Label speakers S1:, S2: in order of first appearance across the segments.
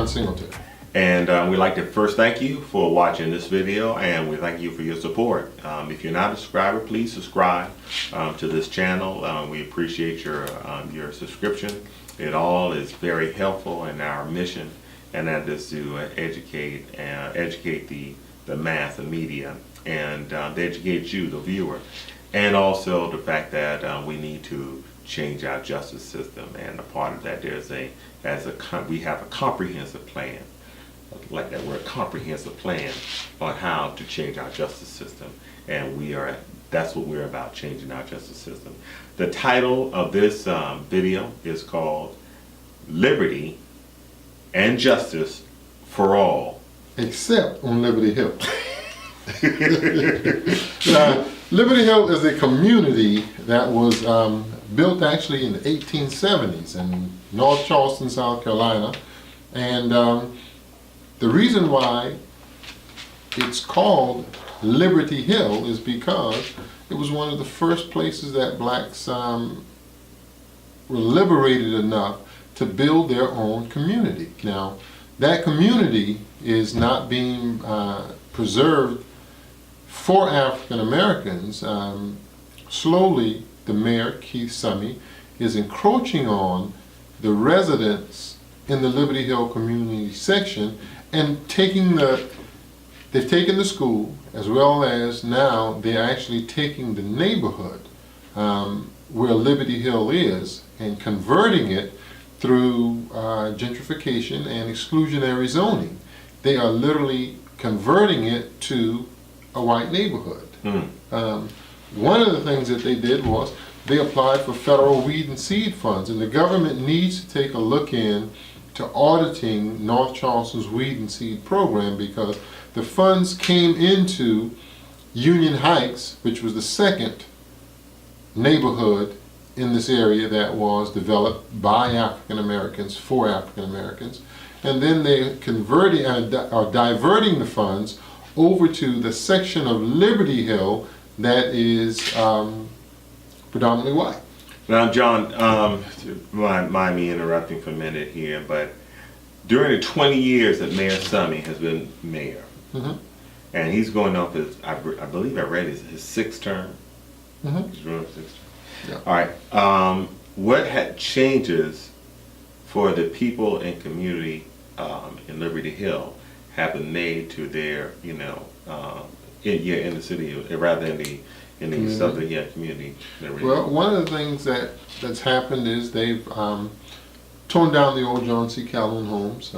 S1: John Singleton.
S2: And we'd like to first thank you for watching this video, and we thank you for your support. If you're not a subscriber, please subscribe to this channel. We appreciate your subscription. It all is very helpful in our mission, and that is to educate the mass, the media, and to educate you, the viewer, and also the fact that we need to change our justice system. And a part of that, we have a comprehensive plan. I like that word, comprehensive plan on how to change our justice system, and that's what we're about, changing our justice system. The title of this video is called Liberty and Justice for All,
S1: except on Liberty Hill. Now, Liberty Hill is a community that was built actually in the 1870s in North Charleston, South Carolina, and the reason why it's called Liberty Hill is because it was one of the first places that blacks were liberated enough to build their own community. Now, that community is not being preserved for African Americans. Slowly, the mayor, Keith Summey, is encroaching on the residents in the Liberty Hill community section and they've taken the school, as well as now they're actually taking the neighborhood where Liberty Hill is and converting it through gentrification and exclusionary zoning. They are literally converting it to a white neighborhood. One of the things that they did was they applied for federal weed and seed funds, and the government needs to take a look in to auditing North Charleston's weed and seed program, because the funds came into Union Heights, which was the second neighborhood in this area that was developed by African Americans for African Americans, and then they are diverting the funds over to the section of Liberty Hill that is predominantly white.
S2: Now, John, mind me interrupting for a minute here, but during the 20 years that Mayor Summey has been mayor, and he's going off his, I believe I read his sixth term. He's running his sixth term. Yeah. All right. What had changes for the people and community in Liberty Hill have been made to their, in the city, rather in the southern community?
S1: Well, one of the things that's happened is they've torn down the old John C. Calhoun homes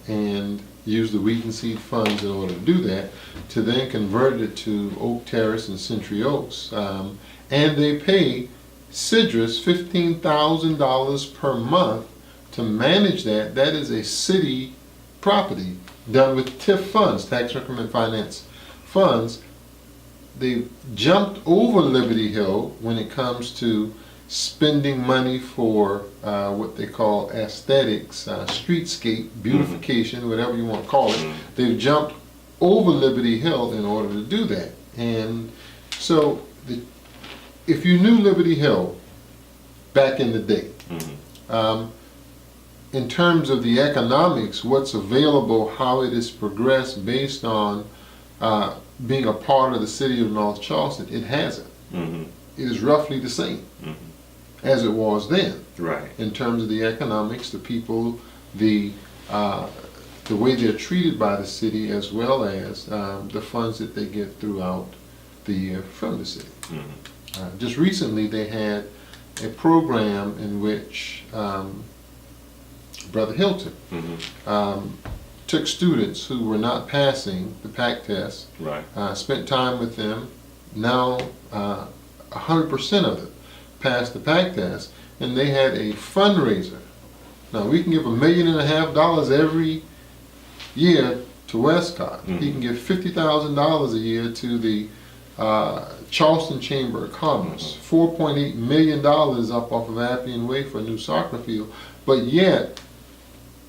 S1: and used the weed and seed funds in order to do that, to then convert it to Oak Terrace and Century Oaks, and they pay Citrus $15,000 per month to manage that. That is a city property done with TIF funds, tax increment finance funds. They jumped over Liberty Hill when it comes to spending money for what they call aesthetics, streetscape, beautification, whatever you want to call it. They've jumped over Liberty Hill in order to do that. And so if you knew Liberty Hill back in the day, in terms of the economics, what's available, how it has progressed based on being a part of the city of North Charleston, it hasn't. It is roughly the same as it was then.
S2: Right. In
S1: terms of the economics, the people, the way they're treated by the city, as well as the funds that they get throughout the year from the city. Just recently, they had a program in which Brother Hilton took students who were not passing the PAC test, spent time with them. Now 100% of them passed the PAC test, and they had a fundraiser. Now, we can give $1.5 million every year to Westcott. He can give $50,000 a year to the Charleston Chamber of Commerce, $4.8 million up off of Appian Way for a new soccer field, but yet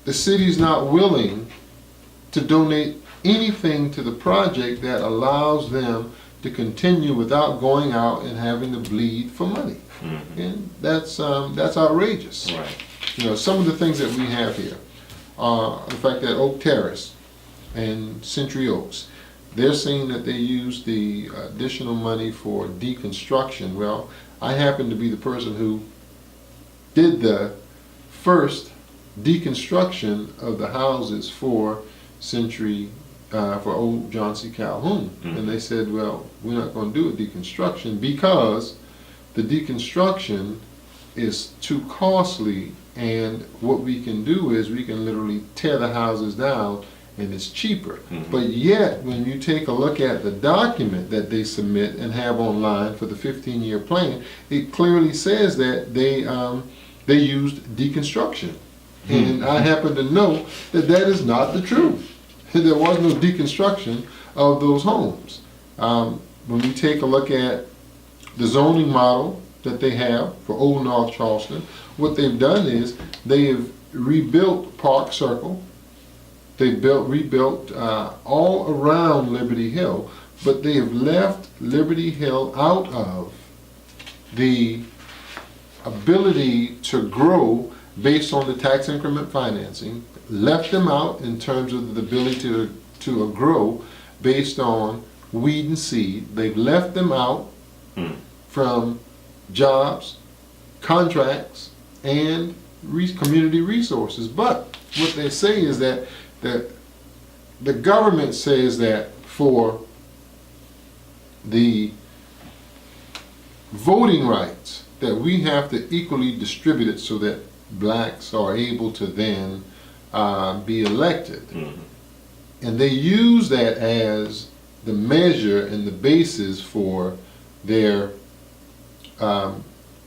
S1: the city's not willing to donate anything to the project that allows them to continue without going out and having to bleed for money. And that's outrageous.
S2: Right.
S1: You know, some of the things that we have here. the fact that Oak Terrace and Century Oaks, they're saying that they use the additional money for deconstruction. Well, I happen to be the person who did the first deconstruction of the houses for Century, for old John C. Calhoun. And they said, well, we're not going to do a deconstruction because the deconstruction is too costly, and what we can do is we can literally tear the houses down and it's cheaper. But yet, when you take a look at the document that they submit and have online for the 15-year plan, it clearly says that they used deconstruction. And I happen to know that that is not the truth. There was no deconstruction of those homes. When we take a look at the zoning model that they have for Old North Charleston, what they've done is they have rebuilt Park Circle. They rebuilt all around Liberty Hill, but they have left Liberty Hill out of the ability to grow based on the tax increment financing, left them out in terms of the ability to grow based on weed and seed. They've left them out from jobs, contracts, and community resources. But what they say is that the government says that for the voting rights, that we have to equally distribute it so that blacks are able to then be elected. And they use that as the measure and the basis for their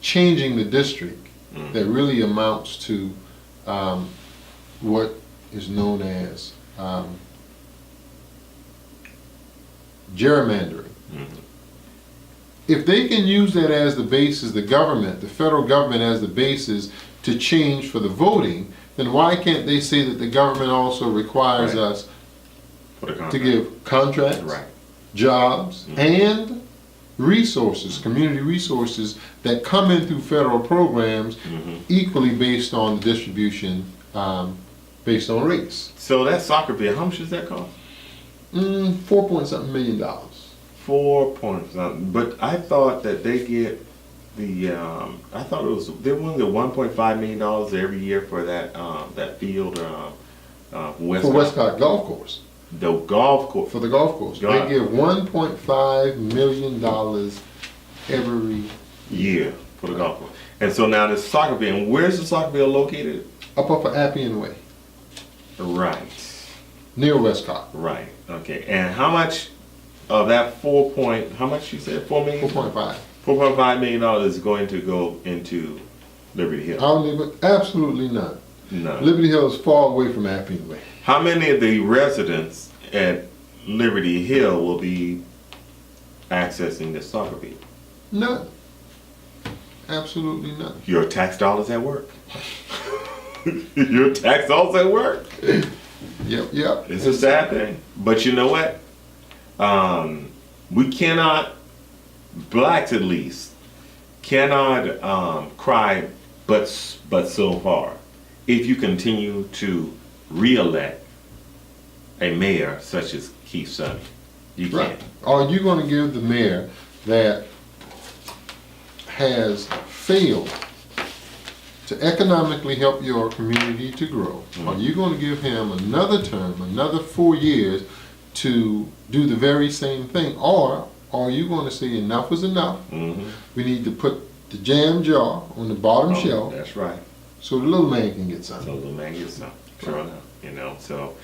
S1: changing the district that really amounts to what is known as gerrymandering. If they can use that as the basis, the federal government as the basis to change for the voting, then why can't they say that the government also requires us to give contracts, jobs, and resources, community resources that come in through federal programs equally based on the distribution based on race.
S2: So that soccer field, how much does that cost?
S1: $4.something million.
S2: 4 point something. But I thought that they get the I thought they won the $1.5 million every year for that field
S1: For Westcott Golf Course.
S2: The golf course.
S1: For the golf course. They give $1.5 million every
S2: year for the golf course. And so now this soccer field, and where's the soccer field located?
S1: Up off of Appian Way.
S2: Right.
S1: Near Westcott.
S2: Right. Okay. And how much of that how much you said? 4 million?
S1: 4.5.
S2: $4.5 million is going to go into Liberty Hill.
S1: Absolutely not.
S2: No.
S1: Liberty Hill is far away from Appian Way.
S2: How many of the residents at Liberty Hill will be accessing the soccer field?
S1: None. Absolutely none.
S2: Your tax dollars at work. Your tax dollars at work.
S1: Yep.
S2: It's a sad thing. But you know what? We cannot, blacks at least, cannot cry but so far if you continue to re-elect a mayor such as Keith Summey. You can't.
S1: Are you going to give the mayor that has failed to economically help your community to grow, are you going to give him another term, another 4 years to do the very same thing? Or are you going to say enough is enough? We need to put the jam jar on the bottom shelf.
S2: That's right.
S1: So the little man can get something.
S2: So the little man gets something. Sure enough. You know, so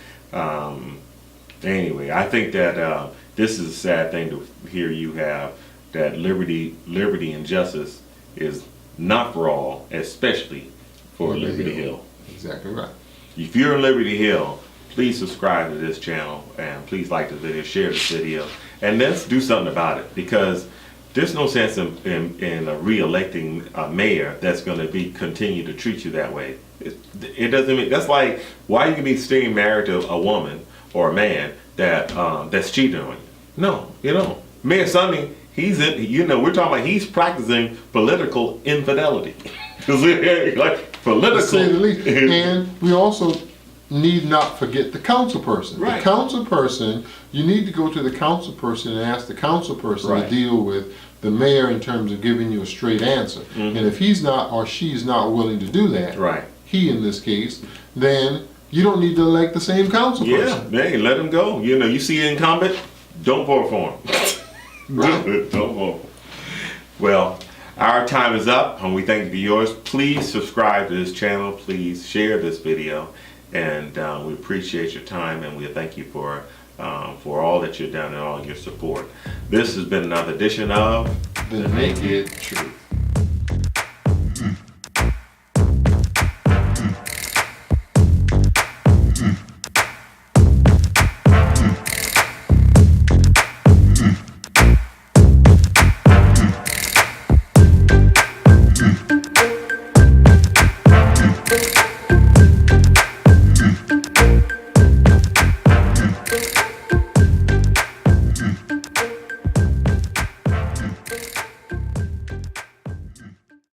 S2: anyway, I think that this is a sad thing to hear you have, that liberty and justice is not for all, especially for Liberty Hill.
S1: Exactly right.
S2: If you're in Liberty Hill, please subscribe to this channel and please like this video, share this video, and let's do something about it, because there's no sense in re-electing a mayor that's going to continue to treat you that way. It doesn't mean, that's like, why you can be staying married to a woman or a man that's cheating on you? No, you don't. Mayor Summey, we're talking about he's practicing political infidelity. Like political.
S1: To say the least. And we also need not forget the council person.
S2: Right.
S1: The council person, you need to go to the council person and ask the council person
S2: Right.
S1: to deal with the mayor in terms of giving you a straight answer. And if he's not or she's not willing to do that,
S2: Right.
S1: he in this case, then you don't need to elect the same council
S2: Yeah,
S1: person.
S2: hey, let him go. You know, you see an incumbent, don't vote for him.
S1: Right.
S2: Don't vote for him. Well, our time is up, and we thank you for yours. Please subscribe to this channel. Please share this video, and we appreciate your time, and we thank you for all that you've done and all your support. This has been another edition of
S1: The Naked Truth.